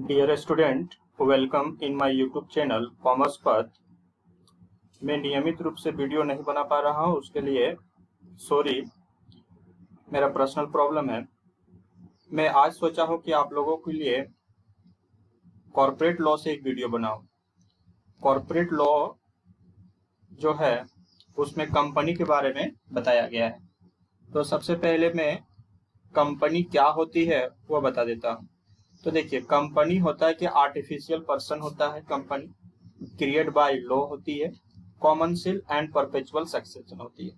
Dear student, welcome in my YouTube channel commerce path. मैं नियमित रूप से वीडियो नहीं बना पा रहा हूं, उसके लिए सॉरी, मेरा पर्सनल प्रॉब्लम है। मैं आज सोचा हूं कि आप लोगों के लिए कॉर्पोरेट लॉ से एक वीडियो बनाऊं। कॉर्पोरेट लॉ जो है उसमें कंपनी के बारे में बताया गया है। तो सबसे पहले मैं कंपनी क्या होती है वो बता देता हूँ। तो देखिए, कंपनी होता है कि आर्टिफिशियल पर्सन होता है। कंपनी क्रिएट बाय लॉ होती है, कॉमनसिल एंड परपेचुअल सक्सेशन होती है।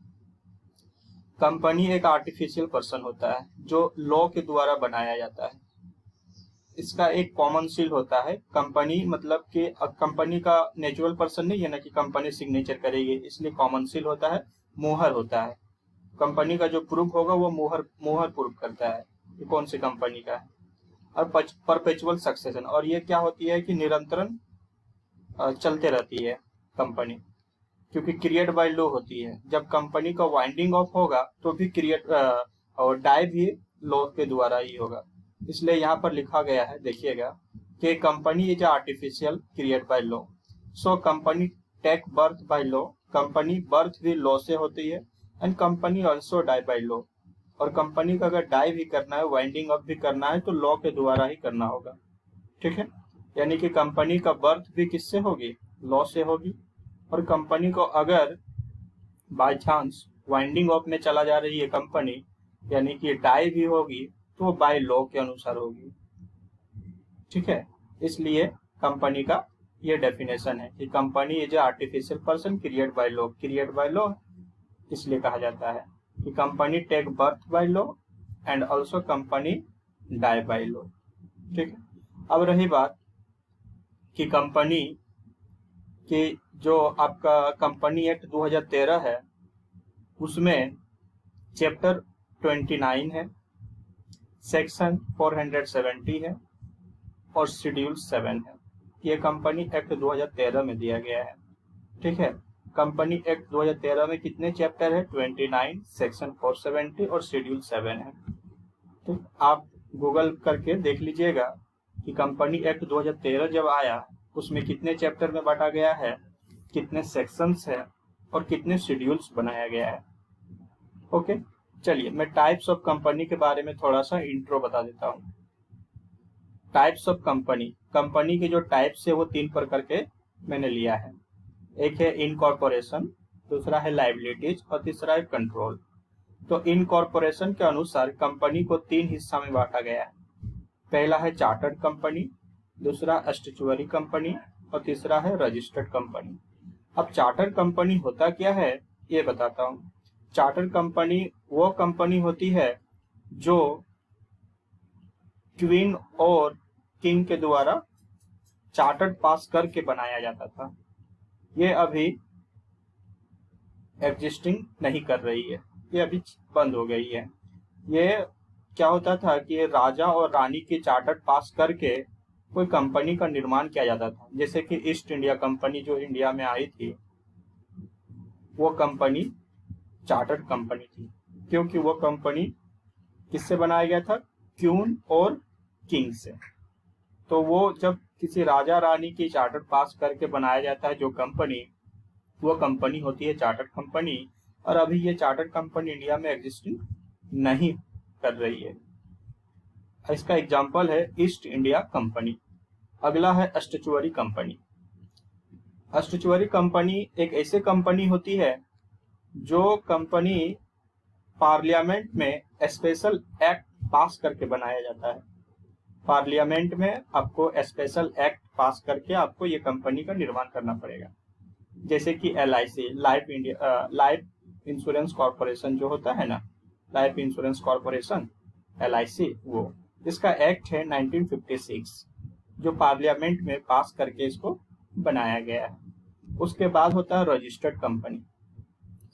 कंपनी एक आर्टिफिशियल पर्सन होता है जो लॉ के द्वारा बनाया जाता है। इसका एक कॉमनसिल होता है। कंपनी मतलब कि कंपनी का नेचुरल पर्सन नहीं है ना कि कंपनी सिग्नेचर करेगी, इसलिए कॉमनसिल होता है। मोहर होता है, कंपनी का जो प्रूफ होगा वो मोहर प्रूफ करता है कि कौन सी कंपनी का है। और परपेचुअल सक्सेशन, और ये क्या होती है कि निरंतरन चलते रहती है कंपनी, क्योंकि क्रिएट बाय लॉ होती है। जब कंपनी का वाइंडिंग ऑफ होगा तो भी क्रिएट और डाई भी लॉ के द्वारा ही होगा। इसलिए यहाँ पर लिखा गया है, देखिएगा कि company is artificial create by law, so company take birth by law. Company birth भी लॉ से होती है, and company also die by law. और कंपनी का अगर डाई भी करना है, वाइंडिंग अप भी करना है, तो लॉ के द्वारा ही करना होगा। ठीक है, यानी कि कंपनी का बर्थ भी किससे होगी? लॉ से होगी। और कंपनी को अगर बाय चांस वाइंडिंग ऑफ में चला जा रही है कंपनी, यानी कि डाई भी होगी, तो बाय लॉ के अनुसार होगी। ठीक है, इसलिए कंपनी का ये डेफिनेशन है कि company is artificial person create by law. Create by law इसलिए कहा जाता है कि company take birth by law and also company die by law. ठीक है, अब रही बात कि कंपनी कि जो आपका कंपनी एक्ट 2013 है, उसमें चैप्टर 29 है, सेक्शन 470 है और शेड्यूल 7 है। ये कंपनी एक्ट 2013 में दिया गया है। ठीक है, कंपनी एक्ट 2013 में कितने चैप्टर है? 29, सेक्शन 470 और शेड्यूल 7 है। तो आप गूगल करके देख लीजिएगा कि कंपनी एक्ट 2013 जब आया, उसमें कितने चैप्टर में बांटा गया है, कितने सेक्शंस है और कितने शेड्यूल्स बनाया गया है। ओके, चलिए मैं टाइप्स ऑफ कंपनी के बारे में थोड़ा सा इंट्रो बता देता हूँ। टाइप्स ऑफ कंपनी, कंपनी के जो टाइप्स है वो 3 प्रकार के मैंने लिया है। एक है इनकॉर्पोरेशन, दूसरा है लायबिलिटीज और तीसरा है कंट्रोल। तो इनकॉर्पोरेशन के अनुसार कंपनी को 3 हिस्सा में बांटा गया है। पहला है चार्टर्ड कंपनी, दूसरा स्टैट्यूटरी कंपनी और तीसरा है रजिस्टर्ड कंपनी। अब चार्टर्ड कंपनी होता क्या है ये बताता हूँ। चार्टर्ड कंपनी वो कंपनी होती है जो क्वीन और किंग के द्वारा चार्टर्ड पास करके बनाया जाता था। ये अभी एग्जिस्टिंग नहीं कर रही है, ये अभी बंद हो गई है। ये क्या होता था कि राजा और रानी के चार्टर्ड पास करके कोई कंपनी का निर्माण किया जाता था। जैसे कि ईस्ट इंडिया कंपनी जो इंडिया में आई थी, वो कंपनी चार्टर्ड कंपनी थी, क्योंकि वो कंपनी किससे बनाया गया था? क्वीन और किंग से। तो वो जब किसी राजा रानी की चार्टर्ड पास करके बनाया जाता है जो कंपनी, वो कंपनी होती है चार्टर्ड कंपनी। और अभी ये चार्टर्ड कंपनी इंडिया में एग्जिस्टिंग नहीं कर रही है। इसका एग्जांपल है ईस्ट इंडिया कंपनी। अगला है स्टैट्यूटरी कंपनी। स्टैट्यूटरी कंपनी एक ऐसी कंपनी होती है जो कंपनी पार्लियामेंट में स्पेशल एक्ट पास करके बनाया जाता है। पार्लियामेंट में आपको स्पेशल एक्ट पास करके आपको ये कंपनी का निर्माण करना पड़ेगा। जैसे कि LIC, लाइफ इंश्योरेंस कॉर्पोरेशन जो होता है ना, लाइफ इंश्योरेंस कॉर्पोरेशन LIC, वो इसका एक्ट है 1956 जो पार्लियामेंट में पास करके इसको बनाया गया है। उसके बाद होता है रजिस्टर्ड कंपनी।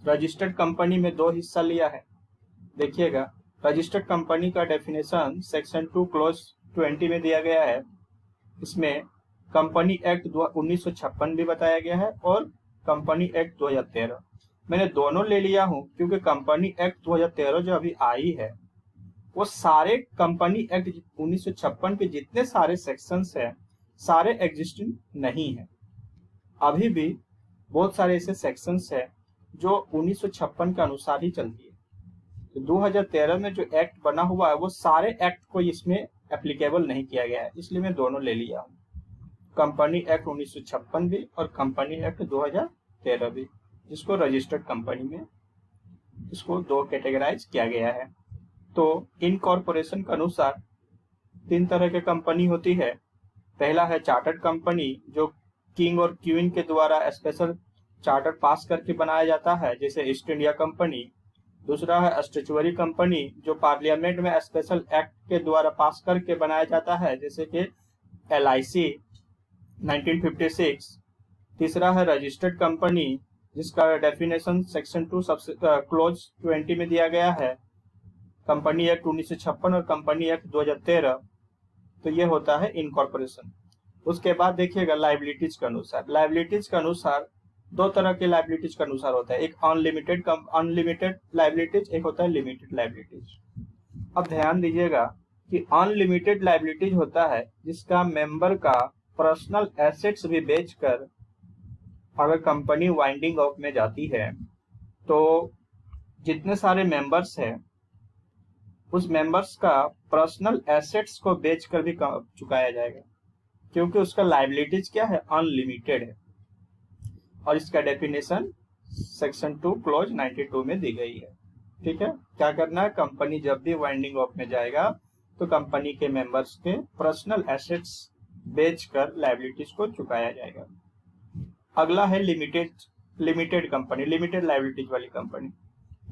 रजिस्टर्ड कंपनी में 2 हिस्सा लिया है, देखिएगा। रजिस्टर्ड कंपनी का डेफिनेशन सेक्शन 2 क्लॉज 20 में दिया गया है। इसमें कंपनी एक्ट 1956 भी बताया गया है और कंपनी एक्ट 2013। मैंने दोनों ले लिया हूं क्योंकि कंपनी एक्ट 2013 जो अभी आई है वो सारे कंपनी एक्ट 1956 के जितने सारे सेक्शंस हैं सारे एग्जिस्टिंग नहीं है। अभी भी बहुत सारे ऐसे सेक्शंस हैं जो 1956 के अनुसार ही चलती है। तो 2013 में जो एक्ट बना हुआ है वो सारे एक्ट को इसमें एप्लीकेबल नहीं किया गया है, इसलिए मैं दोनों ले लिया हूँ, कंपनी एक्ट 1956 भी और कंपनी एक्ट 2013 भी, जिसको रजिस्टर्ड कंपनी में इसको दो कैटेगराइज किया गया है। तो इनकॉर्पोरेशन के अनुसार 3 तरह के कंपनी होती है। पहला है चार्टर्ड कंपनी, जो किंग और क्वीन के द्वारा स्पेशल चार्टर पास करके बनाया जाता है, जैसे ईस्ट इंडिया कंपनी। दूसरा है स्टैट्यूटरी कंपनी, जो पार्लियामेंट में स्पेशल एक्ट के द्वारा पास करके बनाया जाता है, जैसे कि LIC 1956। तीसरा है रजिस्टर्ड कंपनी, जिसका डेफिनेशन सेक्शन 2 क्लोज 20 में दिया गया है, कंपनी एक्ट 1956 और कंपनी एक्ट 2013। तो ये होता है इनकॉर्पोरेशन। उसके बाद देखिएगा लाइबिलिटीज के अनुसार। लाइबिलिटीज के अनुसार 2 तरह के लाइबिलिटीज के अनुसार होता है, एक अनलिमिटेड लाइबिलिटीज, एक होता है लिमिटेड लाइबिलिटीज। अब ध्यान दीजिएगा कि अनलिमिटेड लाइबिलिटीज होता है जिसका मेंबर का पर्सनल एसेट्स भी बेचकर अगर कंपनी वाइंडिंग ऑफ में जाती है तो जितने सारे मेंबर्स हैं उस मेंबर्स का पर्सनल एसेट्स को बेचकर भी चुकाया जाएगा, क्योंकि उसका लाइबिलिटीज क्या है, अनलिमिटेड है। और इसका डेफिनेशन सेक्शन 2 क्लोज 92 में दी गई है। ठीक है, क्या करना है, कंपनी जब भी वाइंडिंग ऑफ में जाएगा तो कंपनी के मेंबर्स के पर्सनल एसेट्स बेचकर लाइबिलिटीज को चुकाया जाएगा। अगला है लिमिटेड कंपनी, लिमिटेड लाइबिलिटीज वाली कंपनी।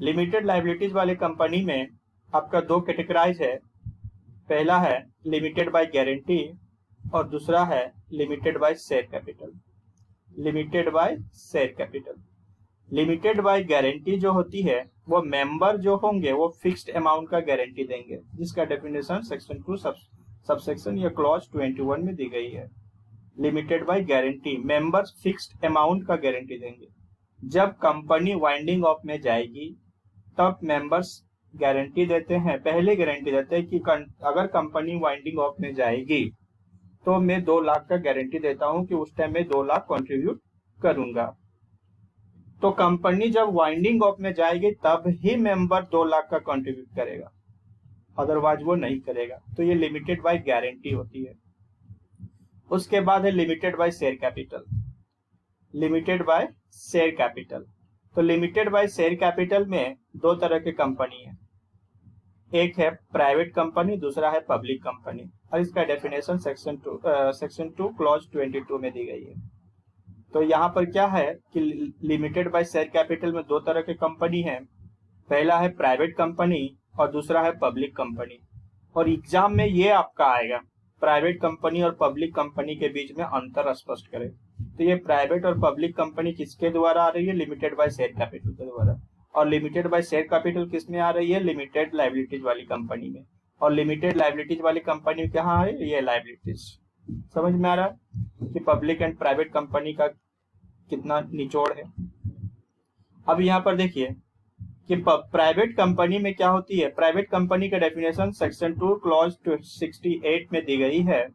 लिमिटेड लाइबिलिटीज वाली कंपनी में आपका 2 कैटेगराइज है। पहला है लिमिटेड बाय गारंटी और दूसरा है limited by share capital. Limited by share capital, limited by guarantee जो होती है वो मेंबर जो होंगे वो फिक्स्ड अमाउंट का गारंटी देंगे, जिसका डेफिनेशन सेक्शन 2 सबसेक्शन या क्लॉज 21 में दी गई है। Limited by guarantee, members fixed amount का गारंटी देंगे। जब कंपनी वाइंडिंग ऑफ में जाएगी तब मेंबर्स गारंटी देते हैं, पहले गारंटी देते हैं कि अगर कंपनी वाइंडिंग ऑफ में जाएगी तो मैं 2 लाख का गारंटी देता हूं कि उस टाइम में 2 लाख कंट्रीब्यूट करूंगा। तो कंपनी जब वाइंडिंग ऑफ में जाएगी तब ही मेंबर 2 लाख का कंट्रीब्यूट करेगा, अदरवाइज वो नहीं करेगा। तो ये लिमिटेड बाय गारंटी होती है। उसके बाद है limited by share capital. Limited by share capital, तो लिमिटेड बाय शेयर कैपिटल में 2 तरह के कंपनी है, एक है प्राइवेट कंपनी, दूसरा है पब्लिक कंपनी। और इसका डेफिनेशन सेक्शन 2 क्लॉज 22 में दी गई है। तो यहाँ पर क्या है कि लिमिटेड बाय शेयर कैपिटल में 2 तरह के कंपनी है। पहला है प्राइवेट कंपनी और दूसरा है पब्लिक कंपनी। और एग्जाम में ये आपका आएगा, प्राइवेट कंपनी और पब्लिक कंपनी के बीच में अंतर स्पष्ट करें। तो ये प्राइवेट और पब्लिक कंपनी किसके द्वारा आ रही है, लिमिटेड बाय शेयर कैपिटल के द्वारा। और लिमिटेड बाय शेयर कैपिटल किस में आ रही है, लिमिटेड लाइबिलिटीज वाली कंपनी में। और लिमिटेड लाइबिलिटीज वाली कंपनी कहाँ है, ये लाइबिलिटीज। समझ में आ रहा है कि पब्लिक एंड प्राइवेट कंपनी का कितना निचोड़ है। अब यहाँ पर देखिए कि प्राइवेट कंपनी में क्या होती है। प्राइवेट कंपनी का डेफिनेशन सेक्शन 2 क्लॉज 68 में दी गई है।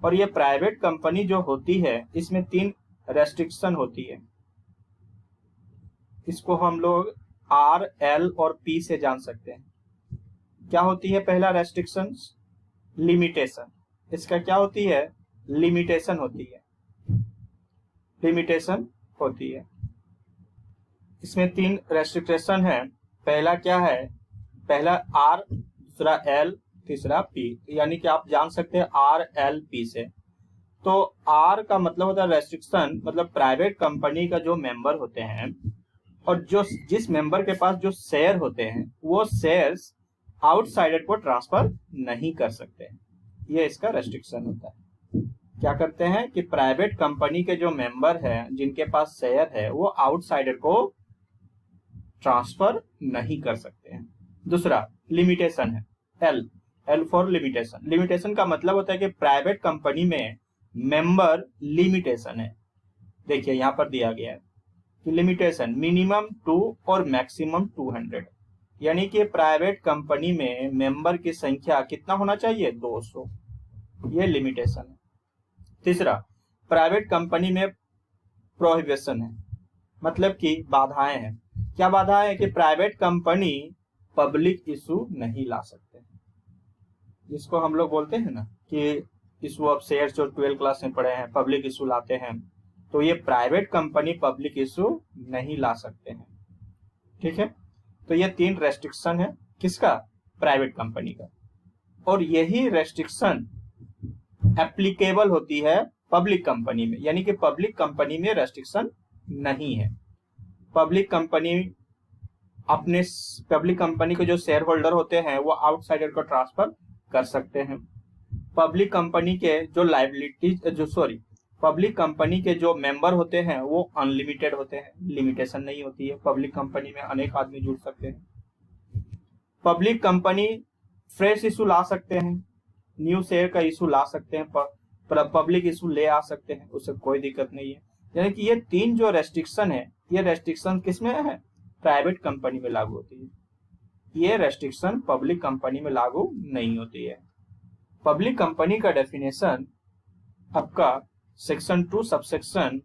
और ये प्राइवेट कंपनी जो होती है इसमें 3 रेस्ट्रिक्शन होती है। इसको हम लोग R, L और P से जान सकते हैं। क्या होती है पहला रेस्ट्रिक्शन, लिमिटेशन। इसका क्या होती है, लिमिटेशन होती है, लिमिटेशन होती है। इसमें 3 रेस्ट्रिक्शन है। पहला क्या है, पहला R, दूसरा L, तीसरा P। यानी कि आप जान सकते हैं R, L, P से। तो R का मतलब होता है रेस्ट्रिक्शन, मतलब प्राइवेट कंपनी का जो मेंबर होते हैं और जो जिस मेंबर के पास जो शेयर होते हैं वो शेयर्स आउटसाइडर को ट्रांसफर नहीं कर सकते। ये इसका रेस्ट्रिक्शन होता है। क्या करते हैं कि प्राइवेट कंपनी के जो मेंबर हैं जिनके पास शेयर है वो आउटसाइडर को ट्रांसफर नहीं कर सकते हैं। दूसरा लिमिटेशन है, L फॉर लिमिटेशन। लिमिटेशन का मतलब होता है कि प्राइवेट कंपनी में मेंबर लिमिटेशन है। देखिए यहाँ पर दिया गया है कि लिमिटेशन मिनिमम 2 और मैक्सिमम 200। यानी कि प्राइवेट कंपनी में मेंबर की संख्या कितना होना चाहिए, 200, ये लिमिटेशन है। तीसरा, प्राइवेट कंपनी में प्रोहिबिशन है, मतलब कि बाधाएं हैं। क्या बाधाएं है कि प्राइवेट कंपनी पब्लिक इशू नहीं ला सकते, जिसको हम लोग बोलते हैं ना कि इशू ऑफ शेयर्स, जो 12 क्लास में पढ़े हैं, पब्लिक इशू लाते हैं, तो ये प्राइवेट कंपनी पब्लिक इशू नहीं ला सकते हैं। ठीक है, तो ये 3 रेस्ट्रिक्शन है किसका, प्राइवेट कंपनी का। और यही रेस्ट्रिक्शन एप्लीकेबल होती है पब्लिक कंपनी में, यानी कि पब्लिक कंपनी में रेस्ट्रिक्शन नहीं है। पब्लिक कंपनी के जो शेयर होल्डर होते हैं वो आउटसाइडर को ट्रांसफर कर सकते हैं। पब्लिक कंपनी के पब्लिक कंपनी के जो मेंबर होते हैं वो अनलिमिटेड होते हैं, लिमिटेशन नहीं होती है। पब्लिक कंपनी में अनेक आदमी जुड़ सकते हैं। पब्लिक कंपनी फ्रेश इशू ला सकते हैं, न्यू शेयर का इशू ला सकते हैं, पब्लिक इशू ले आ सकते हैं, उससे कोई दिक्कत नहीं है। यानी कि ये 3 जो रेस्ट्रिक्शन है, ये रेस्ट्रिक्शन किसमें है, प्राइवेट कंपनी में लागू होती है। ये रेस्ट्रिक्शन पब्लिक कंपनी में लागू नहीं होती है। पब्लिक कंपनी का डेफिनेशन आपका सेक्शन 2 सबसेक्शन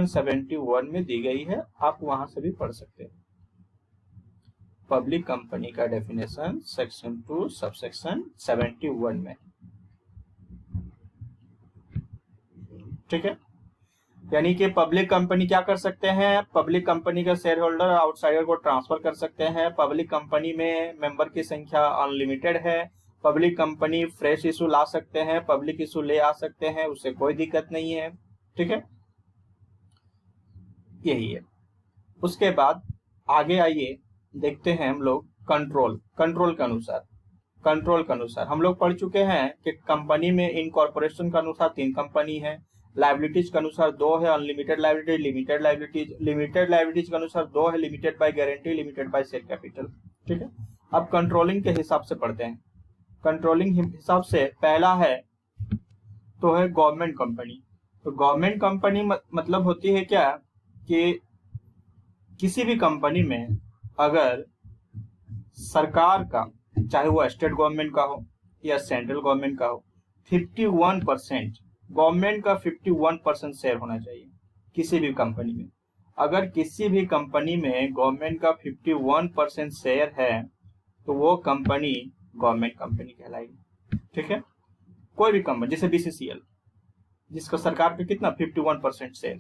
71 में दी गई है, आप वहां से भी पढ़ सकते हैं। पब्लिक कंपनी का डेफिनेशन सेक्शन 2 सबसेक्शन 71 में। ठीक है, यानी कि पब्लिक कंपनी क्या कर सकते हैं, पब्लिक कंपनी का शेयर होल्डर आउटसाइडर को ट्रांसफर कर सकते हैं। पब्लिक कंपनी में मेंबर की संख्या अनलिमिटेड है। पब्लिक कंपनी फ्रेश इशू ला सकते हैं, पब्लिक इशू ले आ सकते हैं, उससे कोई दिक्कत नहीं है। ठीक है, यही है। उसके बाद आगे आइए देखते हैं हम लोग कंट्रोल के अनुसार हम लोग पढ़ चुके हैं कि कंपनी में इनकॉर्पोरेशन के अनुसार 3 कंपनी है, लाइबिलिटीज के अनुसार 2 है, अनलिमिटेड लाइबिलिटी, लिमिटेड लाइबिलिटीज के अनुसार 2 है, limited by guarantee, limited by share capital. ठीक है, अब कंट्रोलिंग के हिसाब से पढ़ते हैं। कंट्रोलिंग हिसाब से पहला है तो है गवर्नमेंट कंपनी। तो गवर्नमेंट कंपनी मतलब होती है क्या कि किसी भी कंपनी में अगर सरकार का, चाहे वो स्टेट गवर्नमेंट का हो या सेंट्रल गवर्नमेंट का हो, 51% गवर्नमेंट का 51% शेयर होना चाहिए किसी भी कंपनी में। अगर किसी भी कंपनी में गवर्नमेंट का 51% शेयर है तो वो कंपनी गवर्नमेंट कंपनी कहलाएगी। ठीक है, कोई भी कंपनी जैसे BCCL, जिसका सरकार पे कितना 51% शेयर,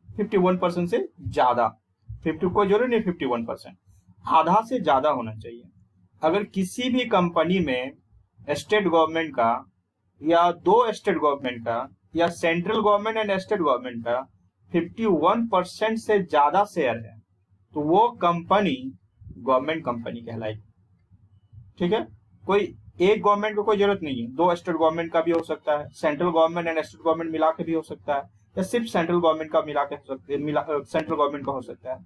51% से ज्यादा, 50 कोई जरूरी नहीं 51%, आधा से ज्यादा होना चाहिए। अगर किसी भी कंपनी में स्टेट गवर्नमेंट का या 2 स्टेट गवर्नमेंट का या central government and state government का 51% से ज्यादा शेयर है तो वो कंपनी गवर्नमेंट कंपनी कहलाएगी। ठीक है, कोई एक गवर्नमेंट को कोई जरूरत नहीं है, 2 स्टेट गवर्नमेंट का भी हो सकता है, central government and state government मिला के भी हो सकता है, या सिर्फ सेंट्रल गवर्नमेंट का मिला के सेंट्रल गवर्नमेंट का हो सकता है।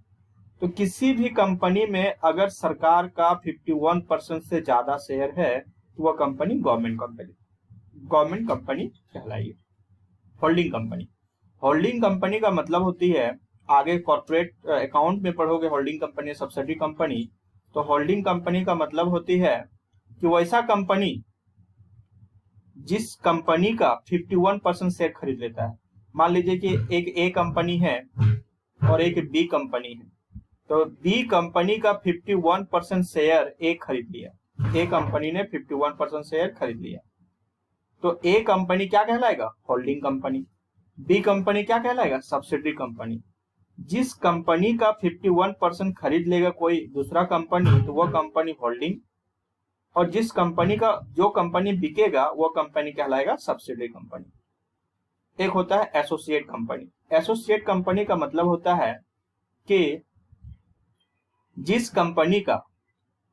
तो किसी भी कंपनी में अगर सरकार का 51% से ज्यादा शेयर है तो वह कंपनी गवर्नमेंट कंपनी कहलाएगी। होल्डिंग कंपनी का मतलब होती है, आगे कॉर्पोरेट अकाउंट में पढ़ोगे होल्डिंग कंपनी, सब्सिडी कंपनी। तो होल्डिंग कंपनी का मतलब होती है कि वैसा कंपनी जिस कंपनी का 51% शेयर खरीद लेता है। मान लीजिए कि एक ए कंपनी है और एक बी कंपनी है, तो बी कंपनी का 51% शेयर ए खरीद लिया, ए कंपनी ने 51% शेयर खरीद लिया, तो ए कंपनी क्या कहलाएगा, होल्डिंग कंपनी। बी कंपनी क्या कहलाएगा, सब्सिडी कंपनी। जिस कंपनी का 51% खरीद लेगा कोई दूसरा कंपनी तो वह कंपनी होल्डिंग, और जिस कंपनी का जो कंपनी बिकेगा वो कंपनी कहलाएगा सब्सिडी कंपनी। एक होता है एसोसिएट कंपनी। एसोसिएट कंपनी का मतलब होता है कि जिस कंपनी का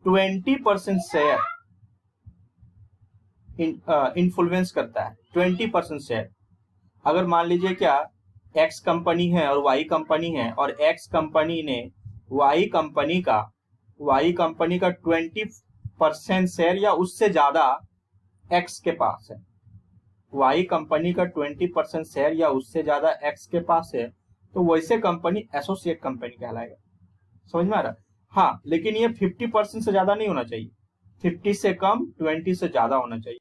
20% शेयर इन्फ्लुएंस करता है, 20% शेयर। अगर मान लीजिए क्या एक्स कंपनी है और वाई कंपनी है, और एक्स कंपनी ने वाई कंपनी का 20% शेयर या उससे ज्यादा एक्स के पास है, वाई कंपनी का 20% शेयर या उससे ज्यादा एक्स के पास है, तो वैसे कंपनी एसोसिएट कंपनी कहलाएगा। समझ में आ रहा है? हाँ, लेकिन ये 50% से ज्यादा नहीं होना चाहिए, 50 से कम 20 से ज्यादा होना चाहिए।